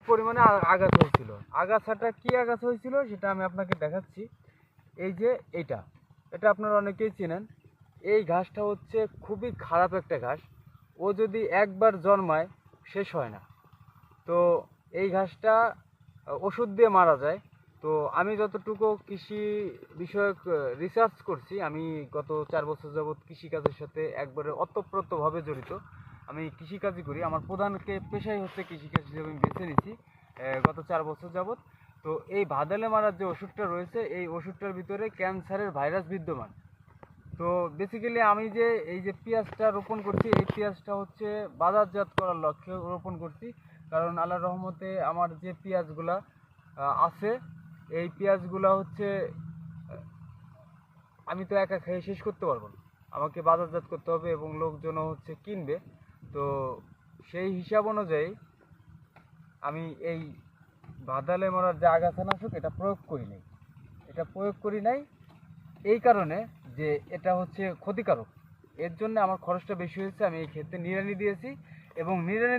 পরিমাণে আগাছা হয়েছিল। আগাছাটা কি আগাছা হয়েছিল সেটা আমি আপনাকে দেখাচ্ছি। এই যে এটা আপনারা অনেকেই চেনেন। এই ঘাসটা হচ্ছে খুবই খারাপ একটা ঘাস। ও যদি একবার জন্মায় শেষ হয় না। তো এই ঘাসটা ওষুধ দিয়ে মারা যায়। তো আমি যতটুকু কৃষি বিষয়ক রিসার্চ করছি, আমি গত 4 বছর যাবৎ কৃষিকাজের সাথে একবারে ওতপ্রোতভাবে জড়িত। আমি কৃষিকাজই করি, আমার প্রধানকে পেশাই হচ্ছে কৃষিকাজ হিসেবে আমি বেছে নিয়েছি গত 4 বছর যাবৎ। তো এই ভাদালে মারার যে ওষুধটা রয়েছে, এই ওষুধটার ভিতরে ক্যান্সারের ভাইরাস বিদ্যমান। তো বেসিক্যালি আমি যে এই যে পেঁয়াজটা রোপণ করছি, এই পেঁয়াজটা হচ্ছে বাজারজাত করার লক্ষ্যে রোপণ করছি। কারণ আল্লাহর রহমতে আমার যে পেঁয়াজগুলা আছে, এই পেঁয়াজগুলা হচ্ছে আমি তো একা খেয়ে শেষ করতে পারবো না। আমাকে বাজারজাত করতে হবে এবং লোকজনও হচ্ছে কিনবে। তো সেই হিসাব অনুযায়ী আমি এই ভাদালে মরার যে আগাছানাশক এটা প্রয়োগ করি নাই এই কারণে যে এটা হচ্ছে ক্ষতিকারক। এর জন্য আমার খরচটা বেশি হয়েছে। আমি এই ক্ষেত্রে নিড়ানি দিয়েছি এবং নিড়ানি